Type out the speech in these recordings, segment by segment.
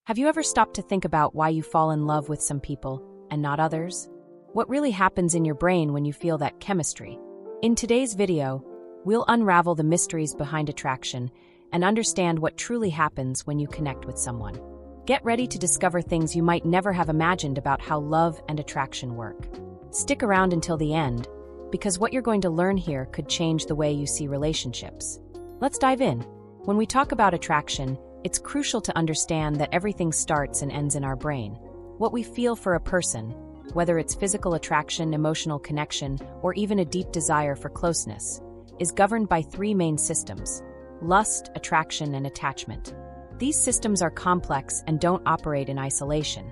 Have you ever stopped to think about why you fall in love with some people and not others? What really happens in your brain when you feel that chemistry? In today's video, we'll unravel the mysteries behind attraction and understand what truly happens when you connect with someone. Get ready to discover things you might never have imagined about how love and attraction work. Stick around until the end, because what you're going to learn here could change the way you see relationships. Let's dive in. When we talk about attraction, it's crucial to understand that everything starts and ends in our brain. What we feel for a person, whether it's physical attraction, emotional connection, or even a deep desire for closeness, is governed by three main systems: lust, attraction, and attachment. These systems are complex and don't operate in isolation.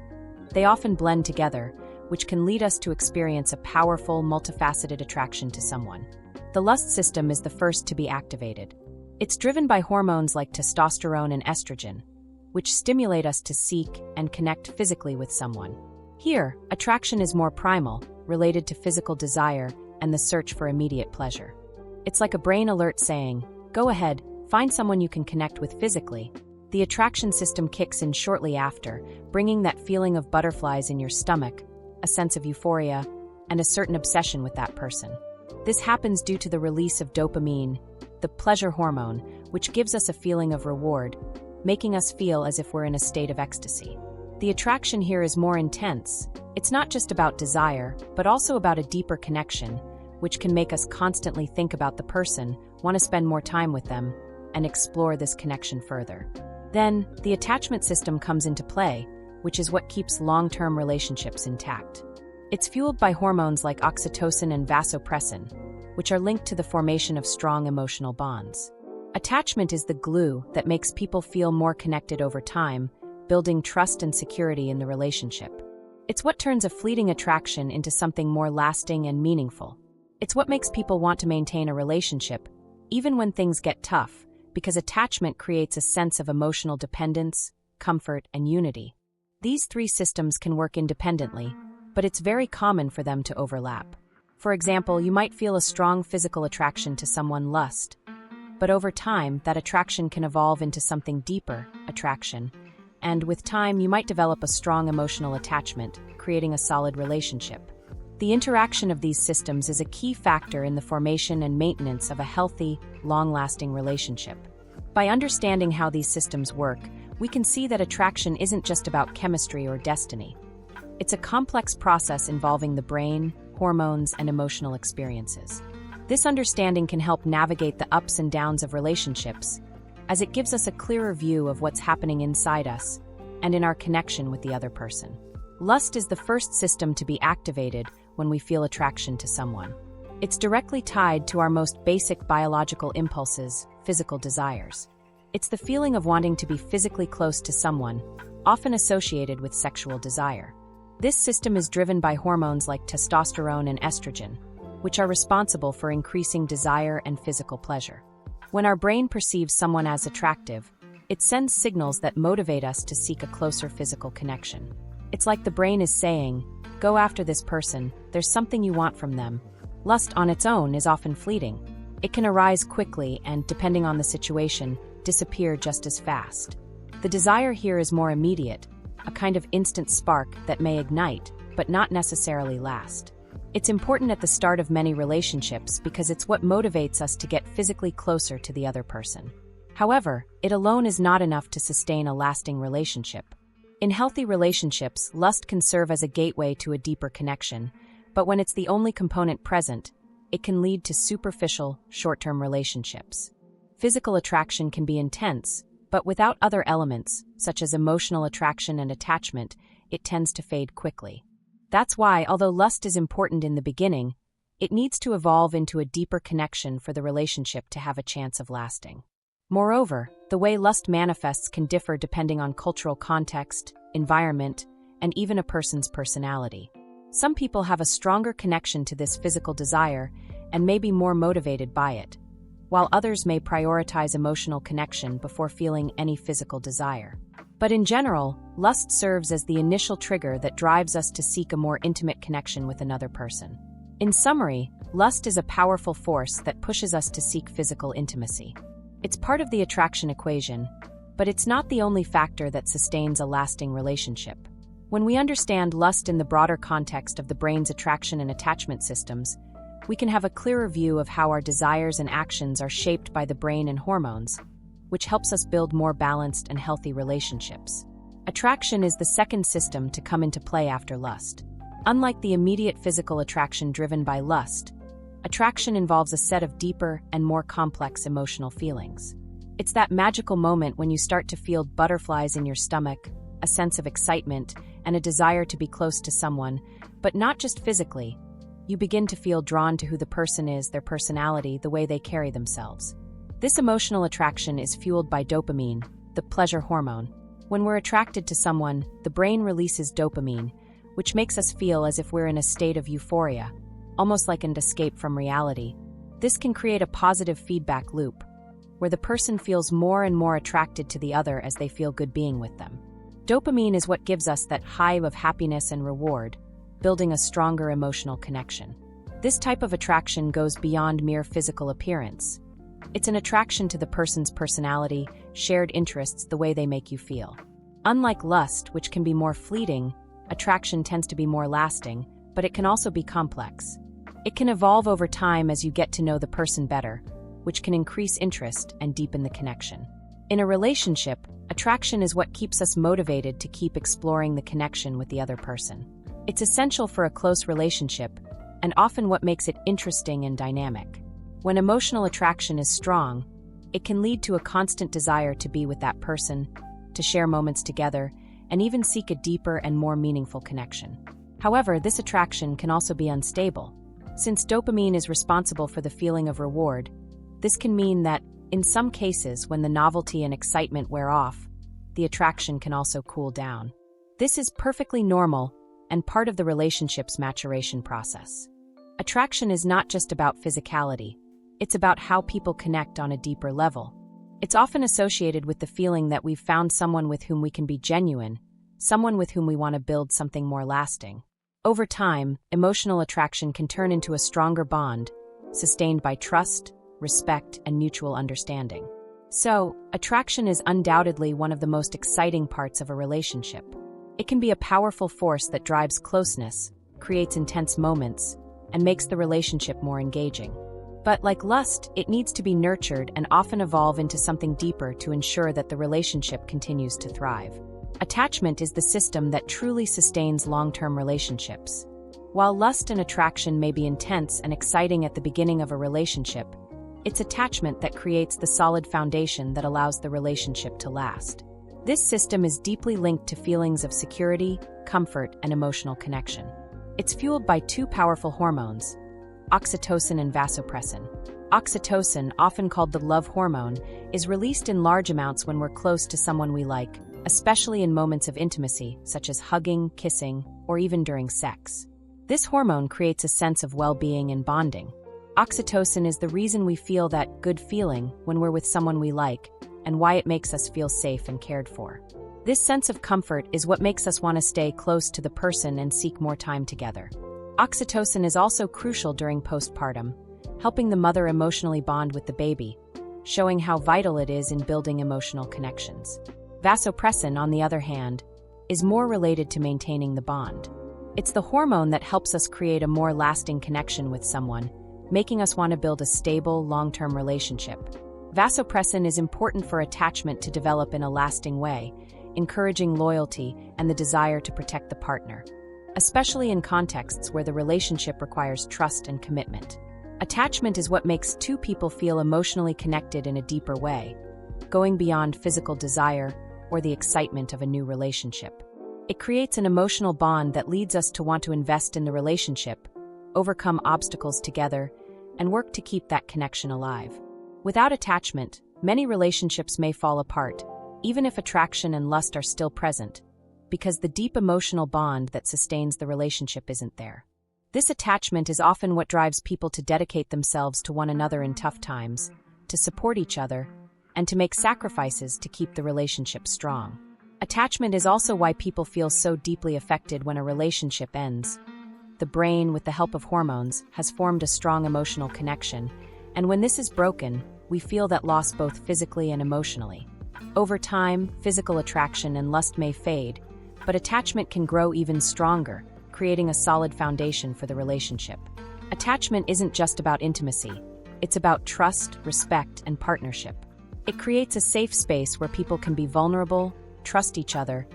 They often blend together, which can lead us to experience a powerful, multifaceted attraction to someone. The lust system is the first to be activated. It's driven by hormones like testosterone and estrogen, which stimulate us to seek and connect physically with someone. Here, attraction is more primal, related to physical desire and the search for immediate pleasure. It's like a brain alert saying, "Go ahead, find someone you can connect with physically." The attraction system kicks in shortly after, bringing that feeling of butterflies in your stomach, a sense of euphoria, and a certain obsession with that person. This happens due to the release of dopamine, the pleasure hormone, which gives us a feeling of reward, making us feel as if we're in a state of ecstasy. The attraction here is more intense. It's not just about desire, but also about a deeper connection, which can make us constantly think about the person, want to spend more time with them, and explore this connection further. Then, the attachment system comes into play, which is what keeps long-term relationships intact. It's fueled by hormones like oxytocin and vasopressin, which are linked to the formation of strong emotional bonds. Attachment is the glue that makes people feel more connected over time, building trust and security in the relationship. It's what turns a fleeting attraction into something more lasting and meaningful. It's what makes people want to maintain a relationship, even when things get tough, because attachment creates a sense of emotional dependence, comfort, and unity. These three systems can work independently, but it's very common for them to overlap. For example, you might feel a strong physical attraction to someone, lust, but over time, that attraction can evolve into something deeper, attraction, and with time, you might develop a strong emotional attachment, creating a solid relationship. The interaction of these systems is a key factor in the formation and maintenance of a healthy, long-lasting relationship. By understanding how these systems work, we can see that attraction isn't just about chemistry or destiny. It's a complex process involving the brain, hormones, and emotional experiences. This understanding can help navigate the ups and downs of relationships, as it gives us a clearer view of what's happening inside us and in our connection with the other person. Lust is the first system to be activated when we feel attraction to someone. It's directly tied to our most basic biological impulses, physical desires. It's the feeling of wanting to be physically close to someone, often associated with sexual desire. This system is driven by hormones like testosterone and estrogen, which are responsible for increasing desire and physical pleasure. When our brain perceives someone as attractive, it sends signals that motivate us to seek a closer physical connection. It's like the brain is saying, "Go after this person, there's something you want from them." Lust on its own is often fleeting. It can arise quickly and, depending on the situation, disappear just as fast. The desire here is more immediate, a kind of instant spark that may ignite, but not necessarily last. It's important at the start of many relationships because it's what motivates us to get physically closer to the other person. However, it alone is not enough to sustain a lasting relationship. In healthy relationships, lust can serve as a gateway to a deeper connection, but when it's the only component present, it can lead to superficial, short-term relationships. Physical attraction can be intense, but without other elements, such as emotional attraction and attachment, it tends to fade quickly. That's why, although lust is important in the beginning, it needs to evolve into a deeper connection for the relationship to have a chance of lasting. Moreover, the way lust manifests can differ depending on cultural context, environment, and even a person's personality. Some people have a stronger connection to this physical desire and may be more motivated by it, while others may prioritize emotional connection before feeling any physical desire. But in general, lust serves as the initial trigger that drives us to seek a more intimate connection with another person. In summary, lust is a powerful force that pushes us to seek physical intimacy. It's part of the attraction equation, But it's not the only factor that sustains a lasting relationship. When we understand lust in the broader context of the brain's attraction and attachment systems, we can have a clearer view of how our desires and actions are shaped by the brain and hormones, which helps us build more balanced and healthy relationships. Attraction is the second system to come into play after lust. Unlike the immediate physical attraction driven by lust, attraction involves a set of deeper and more complex emotional feelings. It's that magical moment when you start to feel butterflies in your stomach, a sense of excitement, and a desire to be close to someone, but not just physically. You begin to feel drawn to who the person is, their personality, the way they carry themselves. This emotional attraction is fueled by dopamine, the pleasure hormone. When we're attracted to someone, the brain releases dopamine, which makes us feel as if we're in a state of euphoria, almost like an escape from reality. This can create a positive feedback loop, where the person feels more and more attracted to the other as they feel good being with them. Dopamine is what gives us that high of happiness and reward, building a stronger emotional connection. This type of attraction goes beyond mere physical appearance. It's an attraction to the person's personality, shared interests, the way they make you feel. Unlike lust, which can be more fleeting, attraction tends to be more lasting, but it can also be complex. It can evolve over time as you get to know the person better, which can increase interest and deepen the connection. In a relationship, attraction is what keeps us motivated to keep exploring the connection with the other person. It's essential for a close relationship, and often what makes it interesting and dynamic. When emotional attraction is strong, it can lead to a constant desire to be with that person, to share moments together, and even seek a deeper and more meaningful connection. However, this attraction can also be unstable. Since dopamine is responsible for the feeling of reward, this can mean that, in some cases, when the novelty and excitement wear off, the attraction can also cool down. This is perfectly normal and part of the relationship's maturation process. Attraction is not just about physicality. It's about how people connect on a deeper level. It's often associated with the feeling that we've found someone with whom we can be genuine, someone with whom we want to build something more lasting. Over time, emotional attraction can turn into a stronger bond, sustained by trust, respect, and mutual understanding. So, attraction is undoubtedly one of the most exciting parts of a relationship. It can be a powerful force that drives closeness, creates intense moments, and makes the relationship more engaging. But like lust, it needs to be nurtured and often evolve into something deeper to ensure that the relationship continues to thrive. Attachment is the system that truly sustains long-term relationships. While lust and attraction may be intense and exciting at the beginning of a relationship, it's attachment that creates the solid foundation that allows the relationship to last. This system is deeply linked to feelings of security, comfort, and emotional connection. It's fueled by two powerful hormones, oxytocin and vasopressin. Oxytocin, often called the love hormone, is released in large amounts when we're close to someone we like, especially in moments of intimacy, such as hugging, kissing, or even during sex. This hormone creates a sense of well-being and bonding. Oxytocin is the reason we feel that good feeling when we're with someone we like, and why it makes us feel safe and cared for. This sense of comfort is what makes us want to stay close to the person and seek more time together. Oxytocin is also crucial during postpartum, helping the mother emotionally bond with the baby, showing how vital it is in building emotional connections. Vasopressin, on the other hand, is more related to maintaining the bond. It's the hormone that helps us create a more lasting connection with someone, making us want to build a stable, long-term relationship. Vasopressin is important for attachment to develop in a lasting way, encouraging loyalty and the desire to protect the partner, especially in contexts where the relationship requires trust and commitment. Attachment is what makes two people feel emotionally connected in a deeper way, going beyond physical desire or the excitement of a new relationship. It creates an emotional bond that leads us to want to invest in the relationship, overcome obstacles together, and work to keep that connection alive. Without attachment, many relationships may fall apart, even if attraction and lust are still present, because the deep emotional bond that sustains the relationship isn't there. This attachment is often what drives people to dedicate themselves to one another in tough times, to support each other, and to make sacrifices to keep the relationship strong. Attachment is also why people feel so deeply affected when a relationship ends. The brain, with the help of hormones, has formed a strong emotional connection, and when this is broken, we feel that loss both physically and emotionally. Over time, physical attraction and lust may fade, but attachment can grow even stronger, creating a solid foundation for the relationship. Attachment isn't just about intimacy. It's about trust, respect, and partnership. It creates a safe space where people can be vulnerable, trust each other,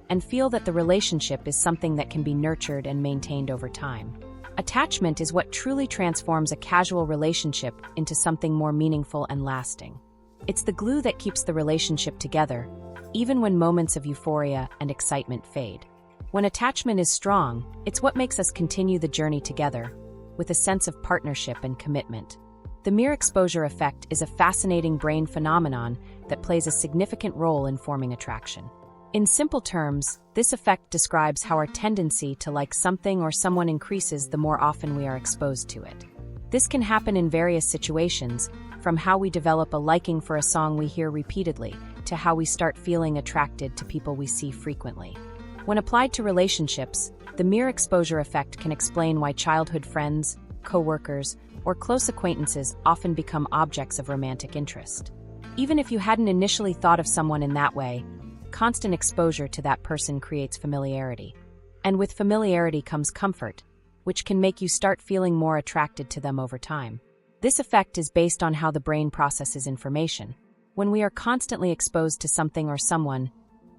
and feel that the relationship is something that can be nurtured and maintained over time. Attachment is what truly transforms a casual relationship into something more meaningful and lasting. It's the glue that keeps the relationship together, even when moments of euphoria and excitement fade. When attachment is strong, it's what makes us continue the journey together, with a sense of partnership and commitment. The mere exposure effect is a fascinating brain phenomenon that plays a significant role in forming attraction. In simple terms, this effect describes how our tendency to like something or someone increases the more often we are exposed to it. This can happen in various situations, from how we develop a liking for a song we hear repeatedly, to how we start feeling attracted to people we see frequently. When applied to relationships, the mere exposure effect can explain why childhood friends, co-workers, or close acquaintances often become objects of romantic interest. Even if you hadn't initially thought of someone in that way, constant exposure to that person creates familiarity. And with familiarity comes comfort, which can make you start feeling more attracted to them over time. This effect is based on how the brain processes information. When we are constantly exposed to something or someone,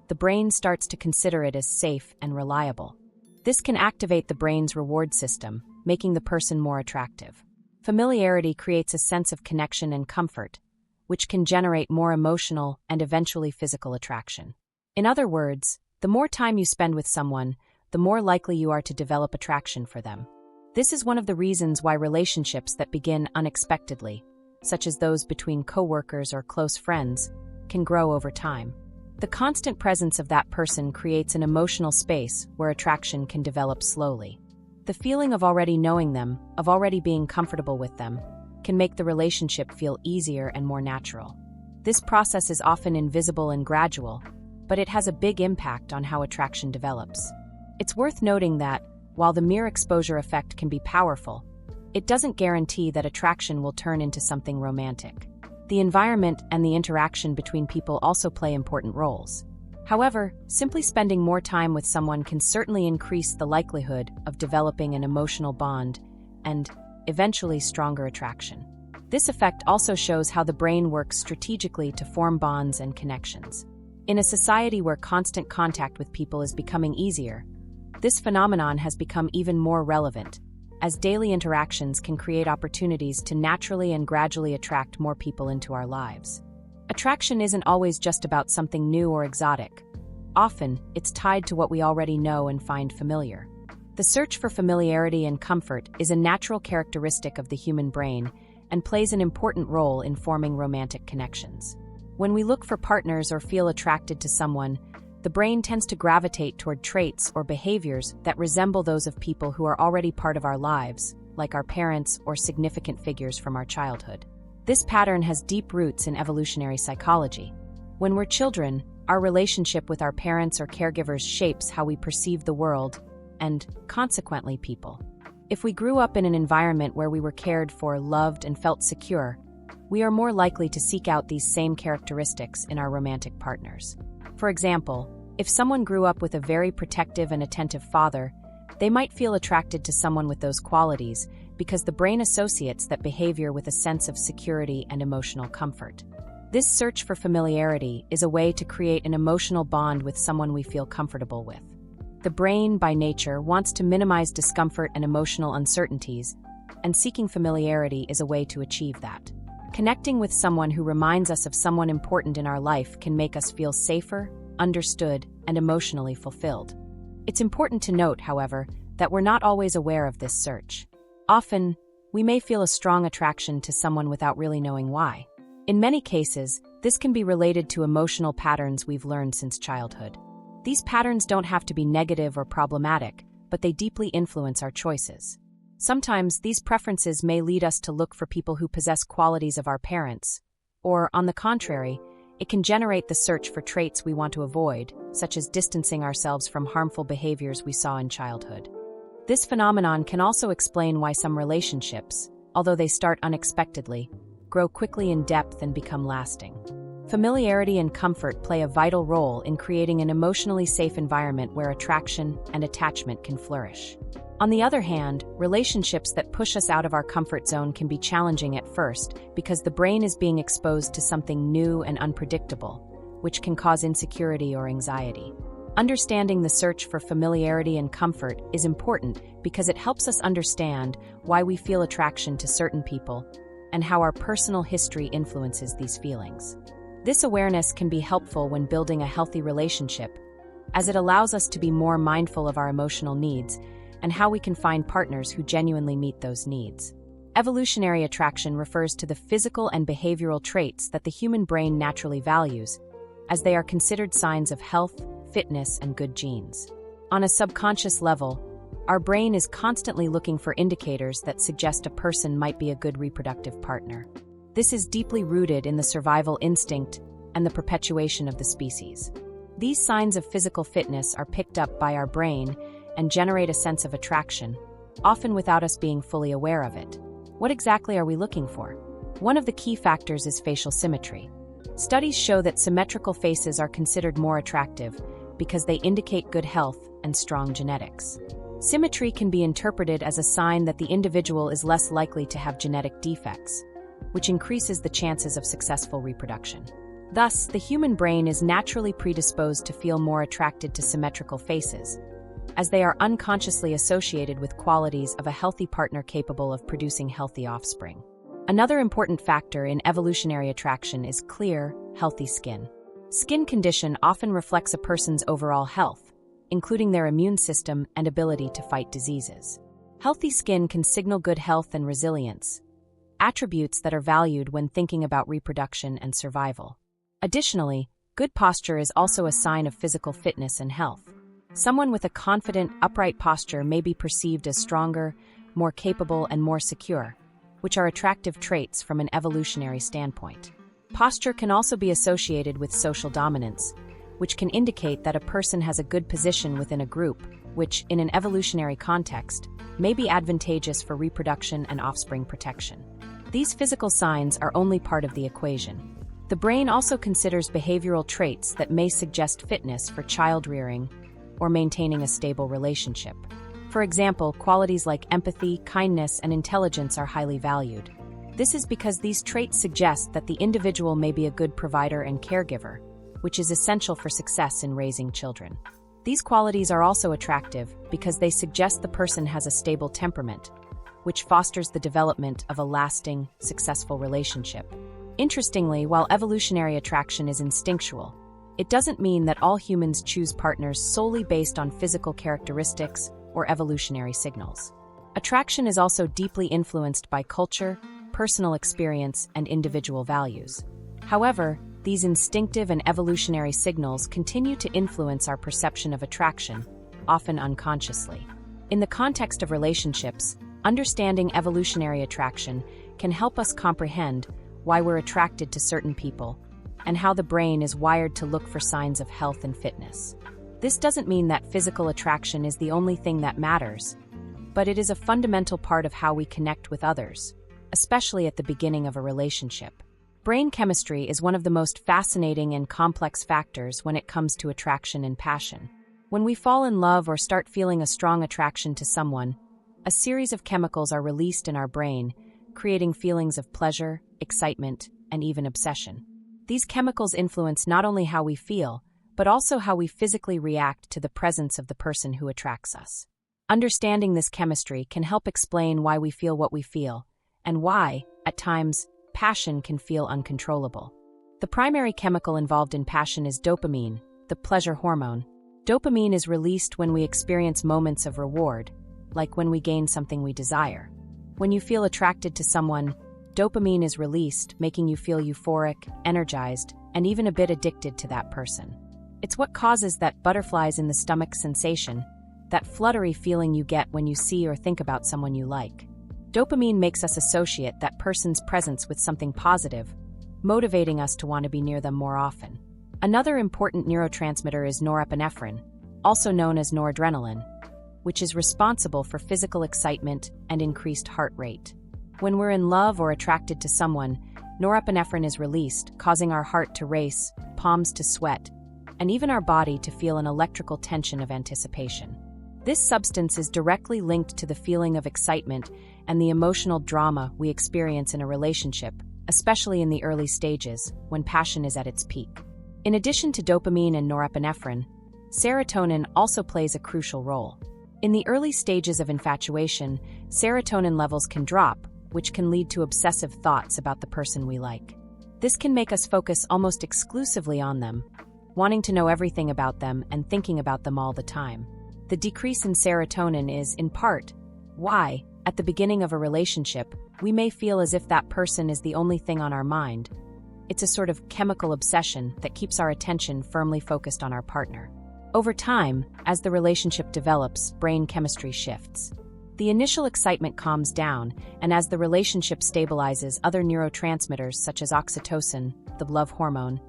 the brain starts to consider it as safe and reliable. This can activate the brain's reward system, making the person more attractive. Familiarity creates a sense of connection and comfort, which can generate more emotional and eventually physical attraction. In other words, the more time you spend with someone, the more likely you are to develop attraction for them. This is one of the reasons why relationships that begin unexpectedly, such as those between coworkers or close friends, can grow over time. The constant presence of that person creates an emotional space where attraction can develop slowly. The feeling of already knowing them, of already being comfortable with them, can make the relationship feel easier and more natural. This process is often invisible and gradual, but it has a big impact on how attraction develops. It's worth noting that, while the mere exposure effect can be powerful, it doesn't guarantee that attraction will turn into something romantic. The environment and the interaction between people also play important roles. However, simply spending more time with someone can certainly increase the likelihood of developing an emotional bond and, eventually, stronger attraction. This effect also shows how the brain works strategically to form bonds and connections. In a society where constant contact with people is becoming easier, this phenomenon has become even more relevant, as daily interactions can create opportunities to naturally and gradually attract more people into our lives. Attraction isn't always just about something new or exotic. Often, it's tied to what we already know and find familiar. The search for familiarity and comfort is a natural characteristic of the human brain and plays an important role in forming romantic connections. When we look for partners or feel attracted to someone, the brain tends to gravitate toward traits or behaviors that resemble those of people who are already part of our lives, like our parents or significant figures from our childhood. This pattern has deep roots in evolutionary psychology. When we're children, our relationship with our parents or caregivers shapes how we perceive the world and, consequently, people. If we grew up in an environment where we were cared for, loved, and felt secure, we are more likely to seek out these same characteristics in our romantic partners. For example, if someone grew up with a very protective and attentive father, they might feel attracted to someone with those qualities because the brain associates that behavior with a sense of security and emotional comfort. This search for familiarity is a way to create an emotional bond with someone we feel comfortable with. The brain, by nature, wants to minimize discomfort and emotional uncertainties, and seeking familiarity is a way to achieve that. Connecting with someone who reminds us of someone important in our life can make us feel safer, understood, and emotionally fulfilled. It's important to note, however, that we're not always aware of this search. Often, we may feel a strong attraction to someone without really knowing why. In many cases, this can be related to emotional patterns we've learned since childhood. These patterns don't have to be negative or problematic, but they deeply influence our choices. Sometimes these preferences may lead us to look for people who possess qualities of our parents, or, on the contrary, it can generate the search for traits we want to avoid, such as distancing ourselves from harmful behaviors we saw in childhood. This phenomenon can also explain why some relationships, although they start unexpectedly, grow quickly in depth and become lasting. Familiarity and comfort play a vital role in creating an emotionally safe environment where attraction and attachment can flourish. On the other hand, relationships that push us out of our comfort zone can be challenging at first because the brain is being exposed to something new and unpredictable, which can cause insecurity or anxiety. Understanding the search for familiarity and comfort is important because it helps us understand why we feel attraction to certain people and how our personal history influences these feelings. This awareness can be helpful when building a healthy relationship, as it allows us to be more mindful of our emotional needs and how we can find partners who genuinely meet those needs. Evolutionary attraction refers to the physical and behavioral traits that the human brain naturally values, as they are considered signs of health, fitness, and good genes. On a subconscious level, our brain is constantly looking for indicators that suggest a person might be a good reproductive partner. This is deeply rooted in the survival instinct and the perpetuation of the species. These signs of physical fitness are picked up by our brain and generate a sense of attraction, often without us being fully aware of it. What exactly are we looking for? One of the key factors is facial symmetry. Studies show that symmetrical faces are considered more attractive because they indicate good health and strong genetics. Symmetry can be interpreted as a sign that the individual is less likely to have genetic defects, which increases the chances of successful reproduction. Thus, the human brain is naturally predisposed to feel more attracted to symmetrical faces, as they are unconsciously associated with qualities of a healthy partner capable of producing healthy offspring. Another important factor in evolutionary attraction is clear, healthy skin. Skin condition often reflects a person's overall health, including their immune system and ability to fight diseases. Healthy skin can signal good health and resilience, attributes that are valued when thinking about reproduction and survival. Additionally, good posture is also a sign of physical fitness and health. Someone with a confident, upright posture may be perceived as stronger, more capable, and more secure, which are attractive traits from an evolutionary standpoint. Posture can also be associated with social dominance, which can indicate that a person has a good position within a group, which, in an evolutionary context, may be advantageous for reproduction and offspring protection. These physical signs are only part of the equation. The brain also considers behavioral traits that may suggest fitness for child-rearing or maintaining a stable relationship. For example, qualities like empathy, kindness, and intelligence are highly valued. This is because these traits suggest that the individual may be a good provider and caregiver, which is essential for success in raising children. These qualities are also attractive because they suggest the person has a stable temperament, which fosters the development of a lasting, successful relationship. Interestingly, while evolutionary attraction is instinctual, it doesn't mean that all humans choose partners solely based on physical characteristics or evolutionary signals. Attraction is also deeply influenced by culture, personal experience, and individual values. However, these instinctive and evolutionary signals continue to influence our perception of attraction, often unconsciously. In the context of relationships, understanding evolutionary attraction can help us comprehend why we're attracted to certain people and how the brain is wired to look for signs of health and fitness. This doesn't mean that physical attraction is the only thing that matters, but it is a fundamental part of how we connect with others, especially at the beginning of a relationship. Brain chemistry is one of the most fascinating and complex factors when it comes to attraction and passion. When we fall in love or start feeling a strong attraction to someone, a series of chemicals are released in our brain, creating feelings of pleasure, excitement, and even obsession. These chemicals influence not only how we feel, but also how we physically react to the presence of the person who attracts us. Understanding this chemistry can help explain why we feel what we feel, and why, at times, passion can feel uncontrollable. The primary chemical involved in passion is dopamine, the pleasure hormone. Dopamine is released when we experience moments of reward, like when we gain something we desire. When you feel attracted to someone, dopamine is released, making you feel euphoric, energized, and even a bit addicted to that person. It's what causes that butterflies in the stomach sensation, that fluttery feeling you get when you see or think about someone you like. Dopamine makes us associate that person's presence with something positive, motivating us to want to be near them more often. Another important neurotransmitter is norepinephrine, also known as noradrenaline, which is responsible for physical excitement and increased heart rate. When we're in love or attracted to someone, norepinephrine is released, causing our heart to race, palms to sweat, and even our body to feel an electrical tension of anticipation. This substance is directly linked to the feeling of excitement and the emotional drama we experience in a relationship, especially in the early stages, when passion is at its peak. In addition to dopamine and norepinephrine, serotonin also plays a crucial role. In the early stages of infatuation, serotonin levels can drop, which can lead to obsessive thoughts about the person we like. This can make us focus almost exclusively on them, wanting to know everything about them and thinking about them all the time. The decrease in serotonin is, in part, why, at the beginning of a relationship, we may feel as if that person is the only thing on our mind. It's a sort of chemical obsession that keeps our attention firmly focused on our partner. Over time, as the relationship develops, brain chemistry shifts. The initial excitement calms down, and as the relationship stabilizes, other neurotransmitters such as oxytocin, the love hormone,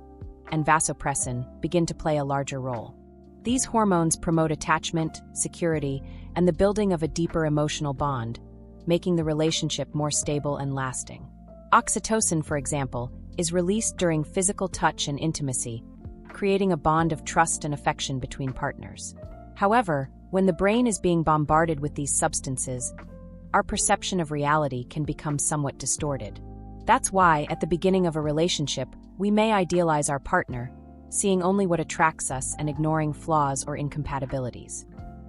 and vasopressin begin to play a larger role. These hormones promote attachment, security, and the building of a deeper emotional bond, making the relationship more stable and lasting. Oxytocin, for example, is released during physical touch and intimacy, creating a bond of trust and affection between partners. However, when the brain is being bombarded with these substances, our perception of reality can become somewhat distorted. That's why, at the beginning of a relationship, we may idealize our partner, seeing only what attracts us and ignoring flaws or incompatibilities.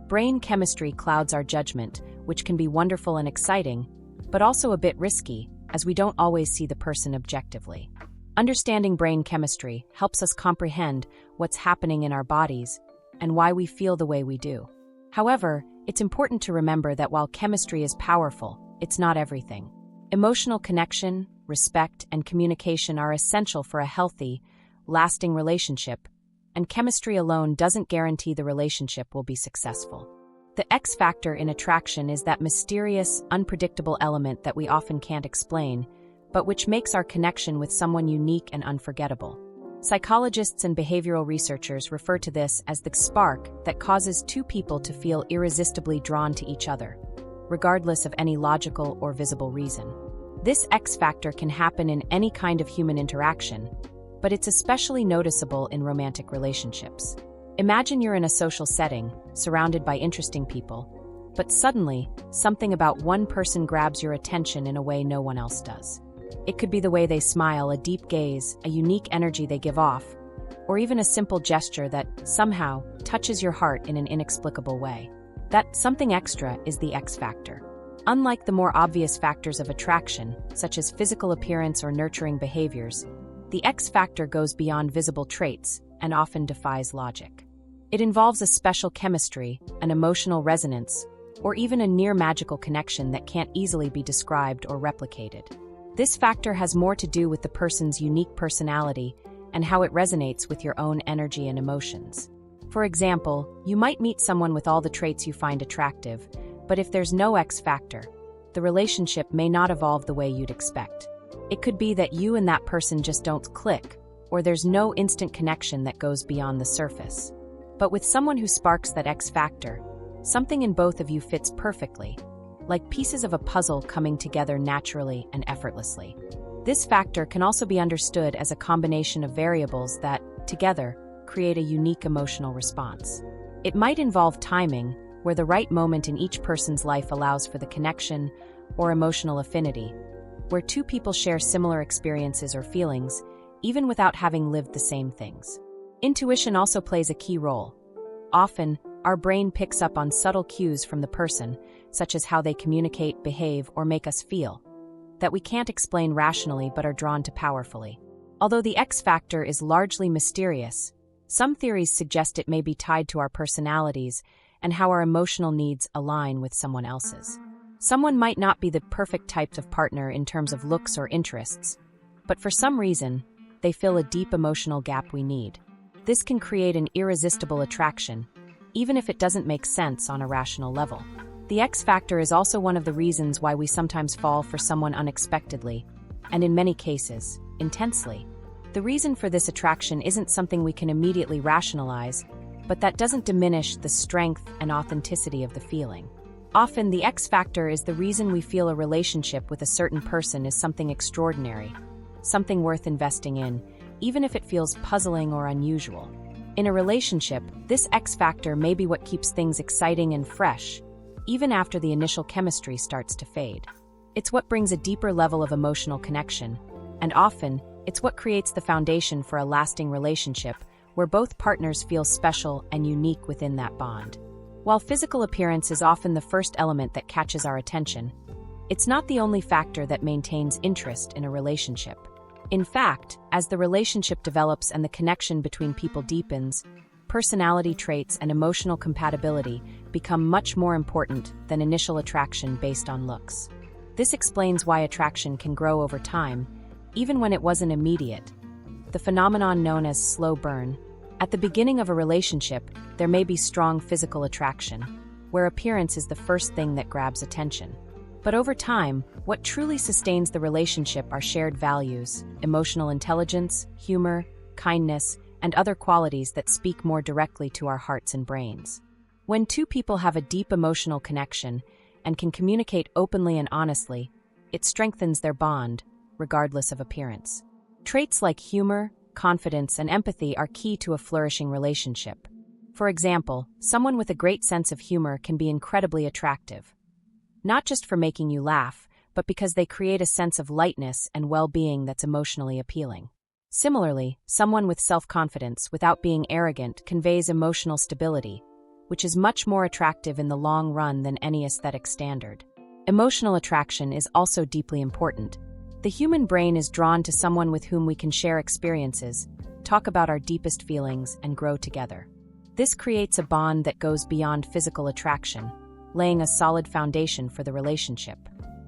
Brain chemistry clouds our judgment, which can be wonderful and exciting, but also a bit risky, as we don't always see the person objectively. Understanding brain chemistry helps us comprehend what's happening in our bodies and why we feel the way we do. However, it's important to remember that while chemistry is powerful, it's not everything. Emotional connection, respect, and communication are essential for a healthy, lasting relationship, and chemistry alone doesn't guarantee the relationship will be successful. The X factor in attraction is that mysterious, unpredictable element that we often can't explain, but which makes our connection with someone unique and unforgettable. Psychologists and behavioral researchers refer to this as the spark that causes two people to feel irresistibly drawn to each other, regardless of any logical or visible reason. This X factor can happen in any kind of human interaction, but it's especially noticeable in romantic relationships. Imagine you're in a social setting, surrounded by interesting people, but suddenly, something about one person grabs your attention in a way no one else does. It could be the way they smile, a deep gaze, a unique energy they give off, or even a simple gesture that, somehow, touches your heart in an inexplicable way. That something extra is the X factor. Unlike the more obvious factors of attraction, such as physical appearance or nurturing behaviors, the X factor goes beyond visible traits and often defies logic. It involves a special chemistry, an emotional resonance, or even a near-magical connection that can't easily be described or replicated. This factor has more to do with the person's unique personality and how it resonates with your own energy and emotions. For example, you might meet someone with all the traits you find attractive, but if there's no X factor, the relationship may not evolve the way you'd expect. It could be that you and that person just don't click, or there's no instant connection that goes beyond the surface. But with someone who sparks that X factor, something in both of you fits perfectly, like pieces of a puzzle coming together naturally and effortlessly. This factor can also be understood as a combination of variables that, together, create a unique emotional response. It might involve timing, where the right moment in each person's life allows for the connection, or emotional affinity, where two people share similar experiences or feelings, even without having lived the same things. Intuition also plays a key role. Often, our brain picks up on subtle cues from the person, such as how they communicate, behave, or make us feel, that we can't explain rationally but are drawn to powerfully. Although the X factor is largely mysterious, some theories suggest it may be tied to our personalities and how our emotional needs align with someone else's. Someone might not be the perfect type of partner in terms of looks or interests, but for some reason, they fill a deep emotional gap we need. This can create an irresistible attraction, even if it doesn't make sense on a rational level. The X factor is also one of the reasons why we sometimes fall for someone unexpectedly, and in many cases, intensely. The reason for this attraction isn't something we can immediately rationalize, but that doesn't diminish the strength and authenticity of the feeling. Often, the X factor is the reason we feel a relationship with a certain person is something extraordinary, something worth investing in, even if it feels puzzling or unusual. In a relationship, this X factor may be what keeps things exciting and fresh, even after the initial chemistry starts to fade. It's what brings a deeper level of emotional connection, and often, it's what creates the foundation for a lasting relationship where both partners feel special and unique within that bond. While physical appearance is often the first element that catches our attention, it's not the only factor that maintains interest in a relationship. In fact, as the relationship develops and the connection between people deepens, personality traits and emotional compatibility become much more important than initial attraction based on looks. This explains why attraction can grow over time, even when it wasn't immediate. The phenomenon known as slow burn. At the beginning of a relationship, there may be strong physical attraction, where appearance is the first thing that grabs attention. But over time, what truly sustains the relationship are shared values, emotional intelligence, humor, kindness, and other qualities that speak more directly to our hearts and brains. When two people have a deep emotional connection and can communicate openly and honestly, it strengthens their bond, regardless of appearance. Traits like humor, confidence, and empathy are key to a flourishing relationship. For example, someone with a great sense of humor can be incredibly attractive, not just for making you laugh, but because they create a sense of lightness and well-being that's emotionally appealing. Similarly, someone with self-confidence without being arrogant conveys emotional stability, which is much more attractive in the long run than any aesthetic standard. Emotional attraction is also deeply important. The human brain is drawn to someone with whom we can share experiences, talk about our deepest feelings, and grow together. This creates a bond that goes beyond physical attraction, laying a solid foundation for the relationship.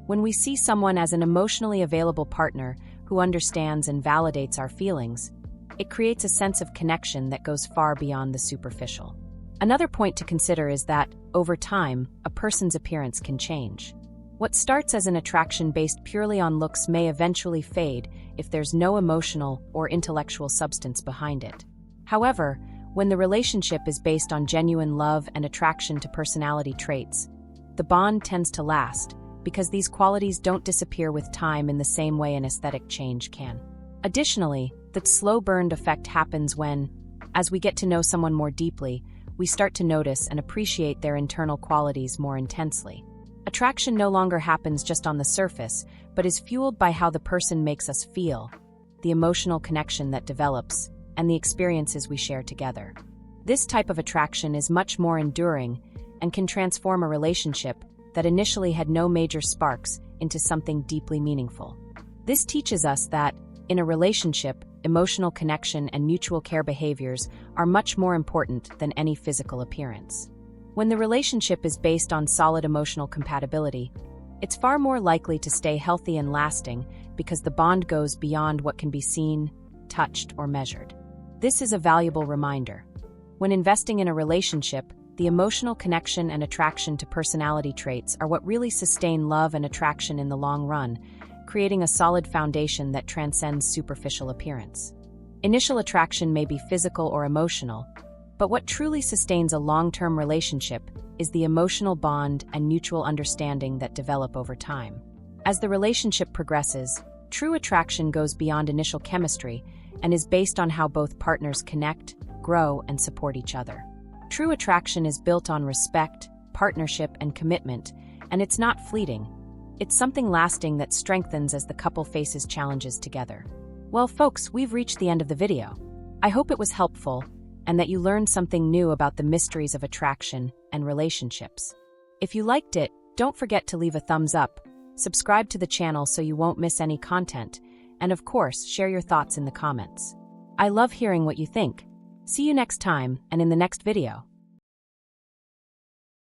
When we see someone as an emotionally available partner who understands and validates our feelings, it creates a sense of connection that goes far beyond the superficial. Another point to consider is that, over time, a person's appearance can change. What starts as an attraction based purely on looks may eventually fade if there's no emotional or intellectual substance behind it. However, when the relationship is based on genuine love and attraction to personality traits, the bond tends to last because these qualities don't disappear with time in the same way an aesthetic change can. Additionally, the slow burn effect happens when, as we get to know someone more deeply, we start to notice and appreciate their internal qualities more intensely. Attraction no longer happens just on the surface, but is fueled by how the person makes us feel, the emotional connection that develops, and the experiences we share together. This type of attraction is much more enduring and can transform a relationship that initially had no major sparks into something deeply meaningful. This teaches us that, in a relationship, emotional connection and mutual care behaviors are much more important than any physical appearance. When the relationship is based on solid emotional compatibility, it's far more likely to stay healthy and lasting because the bond goes beyond what can be seen, touched, or measured. This is a valuable reminder. When investing in a relationship, the emotional connection and attraction to personality traits are what really sustain love and attraction in the long run, creating a solid foundation that transcends superficial appearance. Initial attraction may be physical or emotional, but what truly sustains a long-term relationship is the emotional bond and mutual understanding that develop over time. As the relationship progresses, true attraction goes beyond initial chemistry and is based on how both partners connect, grow, and support each other. True attraction is built on respect, partnership, and commitment, and it's not fleeting. It's something lasting that strengthens as the couple faces challenges together. Well, folks, we've reached the end of the video. I hope it was helpful and that you learned something new about the mysteries of attraction and relationships. If you liked it, don't forget to leave a thumbs up, subscribe to the channel so you won't miss any content, and of course, share your thoughts in the comments. I love hearing what you think. See you next time and in the next video.